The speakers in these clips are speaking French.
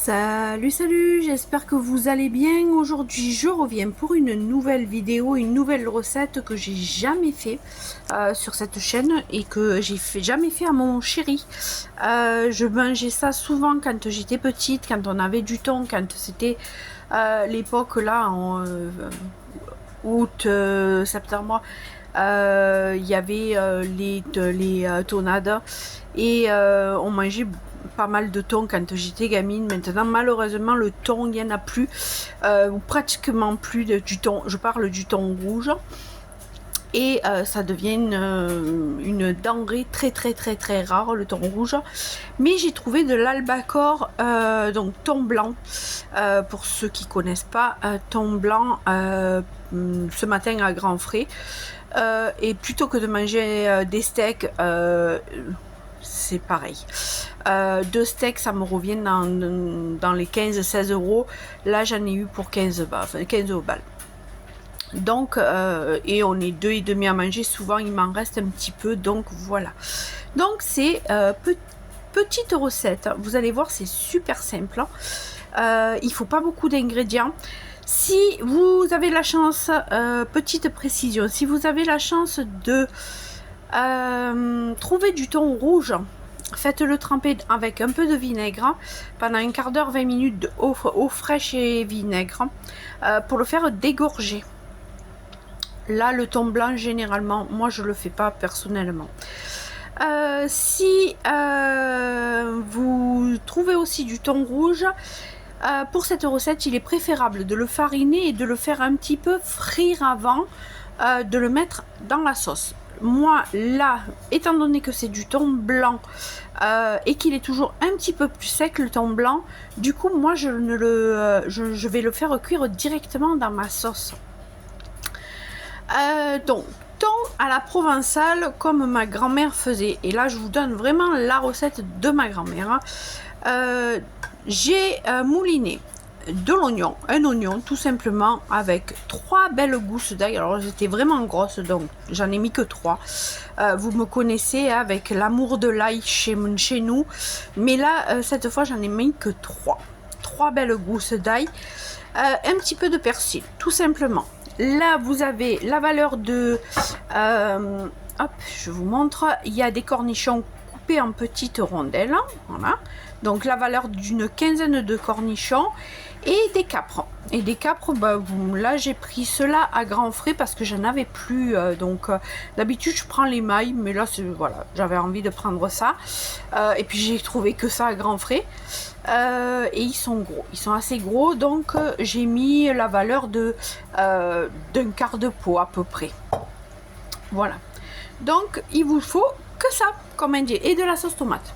Salut, j'espère que vous allez bien. Aujourd'hui, je reviens pour une nouvelle vidéo, une nouvelle recette que j'ai jamais fait sur cette chaîne et que j'ai jamais fait à mon chéri. Je mangeais ça souvent quand j'étais petite, quand on avait du thon, quand c'était l'époque là en août, septembre. Il y avait les tonades et on mangeait pas mal de thon quand j'étais gamine. Maintenant malheureusement le thon il n'y en a plus, ou pratiquement plus du thon. Je parle du thon rouge et ça devient une denrée très rare, le thon rouge. Mais j'ai trouvé de l'albacore, donc thon blanc, pour ceux qui connaissent pas, thon blanc ce matin à grand frais. Et plutôt que de manger des steaks, c'est pareil. 2 steaks, ça me revient dans les 15-16 euros. Là, j'en ai eu pour 15 balles. Donc, et on est 2,5 à manger. Souvent, il m'en reste un petit peu. Donc, voilà. Donc, c'est petite recette. Vous allez voir, c'est super simple. Il faut pas beaucoup d'ingrédients. Si vous avez la chance, petite précision, si vous avez la chance de trouver du thon rouge, faites-le tremper avec un peu de vinaigre pendant un quart d'heure, 20 minutes eau fraîche et vinaigre pour le faire dégorger. Là, le thon blanc, généralement, moi je le fais pas personnellement. Si vous trouvez aussi du thon rouge, pour cette recette, il est préférable de le fariner et de le faire un petit peu frire avant de le mettre dans la sauce. Moi, là, étant donné que c'est du thon blanc et qu'il est toujours un petit peu plus sec, le thon blanc, du coup, moi, je vais le faire cuire directement dans ma sauce. Donc, thon à la provençale, comme ma grand-mère faisait. Et là, je vous donne vraiment la recette de ma grand-mère. J'ai mouliné de l'oignon, un oignon tout simplement, avec 3 belles gousses d'ail. Alors j'étais vraiment grosse, donc j'en ai mis que 3. Vous me connaissez avec l'amour de l'ail chez nous, mais là cette fois j'en ai mis que 3 belles gousses d'ail, un petit peu de persil tout simplement. Là vous avez la valeur de hop, je vous montre, il y a des cornichons coupés en petites rondelles, voilà, donc la valeur d'une quinzaine de cornichons et des capres. Et des capres, là j'ai pris cela à grands frais parce que j'en avais plus. D'habitude je prends les mailles, mais là voilà, j'avais envie de prendre ça. Et puis j'ai trouvé que ça à grands frais. Et ils sont gros, ils sont assez gros, donc j'ai mis la valeur d'un quart de pot à peu près. Voilà. Donc il vous faut que ça, comme indiqué, et de la sauce tomate.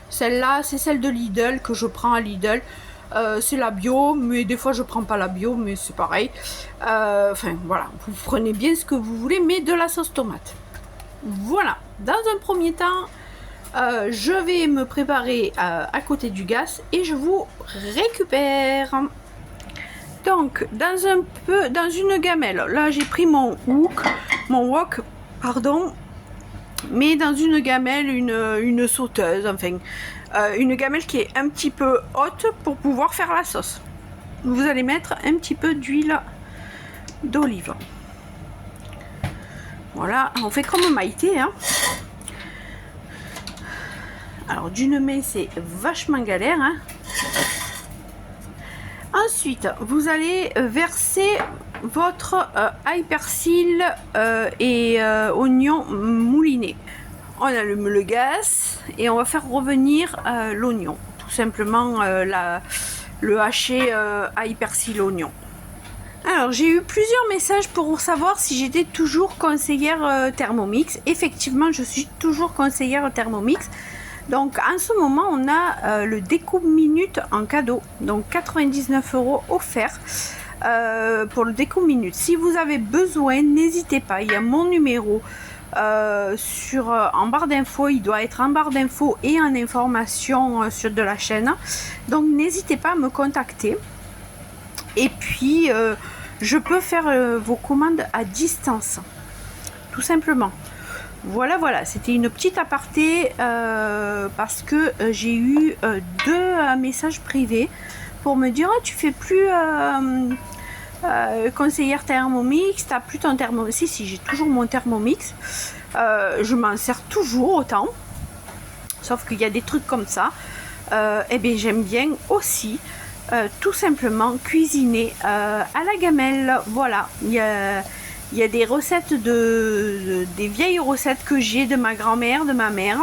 Celle-là, c'est celle de Lidl que je prends à Lidl. C'est la bio, mais des fois je prends pas la bio, mais c'est pareil. Enfin voilà, vous prenez bien ce que vous voulez, mais de la sauce tomate. Voilà, dans un premier temps, je vais me préparer à côté du gaz et je vous récupère. Donc, dans une gamelle, là j'ai pris mon wok, pardon, mais dans une gamelle, une sauteuse, enfin une gamelle qui est un petit peu haute pour pouvoir faire la sauce. Vous allez mettre un petit peu d'huile d'olive. Voilà, on fait comme Maïté, hein. Alors d'une main c'est vachement galère, hein. Ensuite vous allez verser votre ail, persil et oignon mouliné. On allume le gaz et on va faire revenir l'oignon, tout simplement le haché ail, persil, oignon. Alors j'ai eu plusieurs messages pour savoir si j'étais toujours conseillère Thermomix. Effectivement, je suis toujours conseillère Thermomix. Donc en ce moment on a le découpe minute en cadeau, donc 99 € offert pour le découpe minute. Si vous avez besoin, n'hésitez pas, il y a mon numéro en barre d'infos, il doit être en barre d'infos et en information sur de la chaîne, donc n'hésitez pas à me contacter. Et puis je peux faire vos commandes à distance, tout simplement. Voilà, voilà, c'était une petite aparté parce que j'ai eu deux messages privés pour me dire: oh, tu fais plus conseillère Thermomix, t'as plus ton Thermomix. Si, j'ai toujours mon Thermomix, je m'en sers toujours autant, sauf qu'il y a des trucs comme ça. Et bien j'aime bien aussi tout simplement cuisiner à la gamelle. Voilà, il y a des recettes des vieilles recettes que j'ai de ma grand-mère, de ma mère,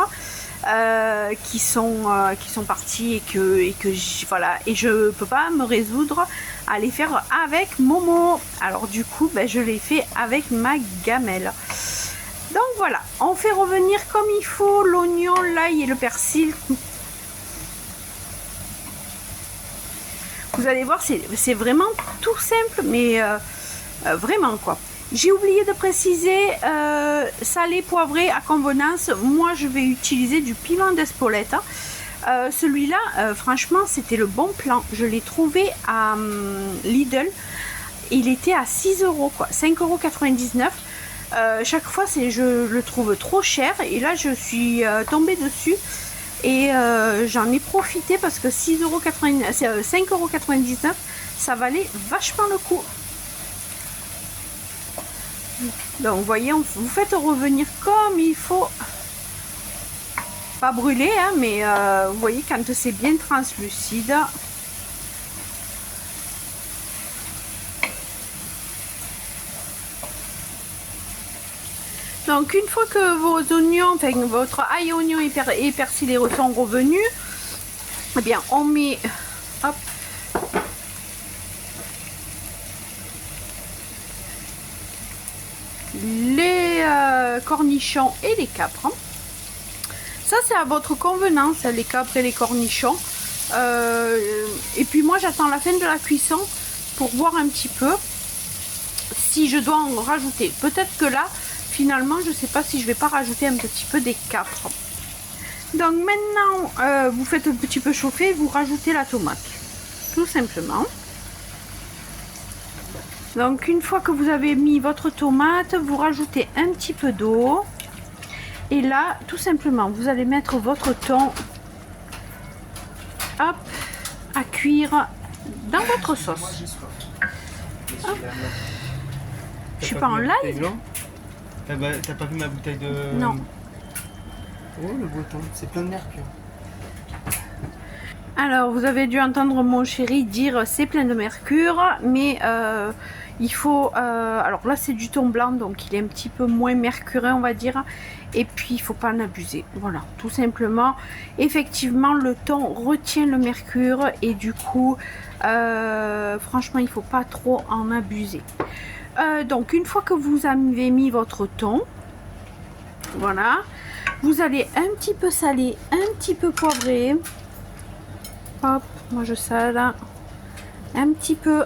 qui sont parties et que voilà, et je peux pas me résoudre à les faire avec Momo. Alors du coup, ben, je les fais avec ma gamelle. Donc voilà, on fait revenir comme il faut l'oignon, l'ail et le persil. Vous allez voir, c'est vraiment tout simple, mais vraiment quoi. J'ai oublié de préciser, salé, poivré à convenance. Moi, je vais utiliser du piment d'Espelette. Celui-là, franchement, c'était le bon plan. Je l'ai trouvé à Lidl. Il était à 6 €, quoi, 5,99 €. Chaque fois, je le trouve trop cher. Et là, je suis tombée dessus. Et j'en ai profité parce que 5,99 €, ça valait vachement le coup. Donc vous voyez, vous faites revenir comme il faut. Pas brûler, hein, mais vous voyez quand c'est bien translucide. Donc une fois que vos oignons, enfin votre ail, oignon et persil sont revenus, eh bien on met, hop, les cornichons et les capres. Ça c'est à votre convenance, les capres et les cornichons. Et puis moi j'attends la fin de la cuisson pour voir un petit peu si je dois en rajouter. Peut-être que là, finalement, je ne sais pas si je vais pas rajouter un petit peu des capres. Donc maintenant, vous faites un petit peu chauffer, vous rajoutez la tomate, tout simplement. Donc une fois que vous avez mis votre tomate, vous rajoutez un petit peu d'eau. Et là, tout simplement, vous allez mettre votre thon, hop, à cuire dans votre sauce. Hop. Je suis pas en live. T'as pas vu ma bouteille de... Non. Oh le beau temps, c'est plein de mercure. Alors vous avez dû entendre mon chéri dire c'est plein de mercure, mais il faut... alors là c'est du thon blanc, donc il est un petit peu moins mercureux on va dire. Et puis il faut pas en abuser, voilà, tout simplement. Effectivement le thon retient le mercure et du coup franchement il faut pas trop en abuser. Donc une fois que vous avez mis votre thon, voilà, vous allez un petit peu saler, un petit peu poivrer. Hop, moi je sale un petit peu,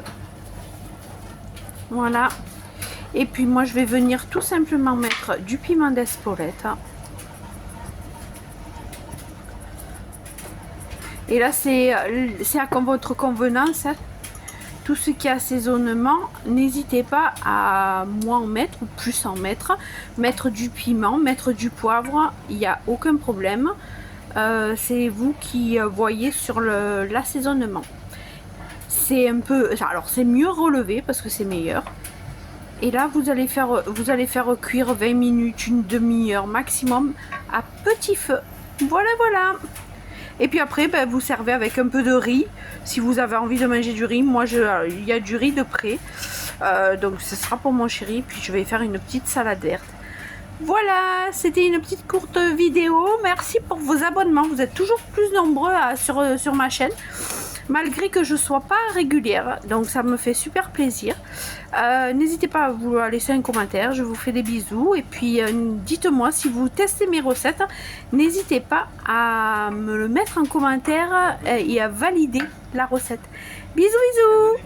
voilà. Et puis moi je vais venir tout simplement mettre du piment d'Espelette. Et là c'est à votre convenance. Tout ce qui est assaisonnement, n'hésitez pas à moins en mettre ou plus en mettre. Mettre du piment, mettre du poivre, il n'y a aucun problème. C'est vous qui voyez sur l'assaisonnement. C'est un peu, alors c'est mieux relevé parce que c'est meilleur. Et là vous allez faire cuire 20 minutes, une demi-heure maximum à petit feu. Voilà, voilà. Et puis après, ben, vous servez avec un peu de riz. Si vous avez envie de manger du riz, moi il y a du riz de près. Donc ce sera pour mon chéri. Puis je vais faire une petite salade verte. Voilà, c'était une petite courte vidéo. Merci pour vos abonnements. Vous êtes toujours plus nombreux sur ma chaîne. Malgré que je ne sois pas régulière. Donc ça me fait super plaisir. N'hésitez pas à vous laisser un commentaire. Je vous fais des bisous. Et puis dites-moi si vous testez mes recettes. N'hésitez pas à me le mettre en commentaire et à valider la recette. Bisous, bisous.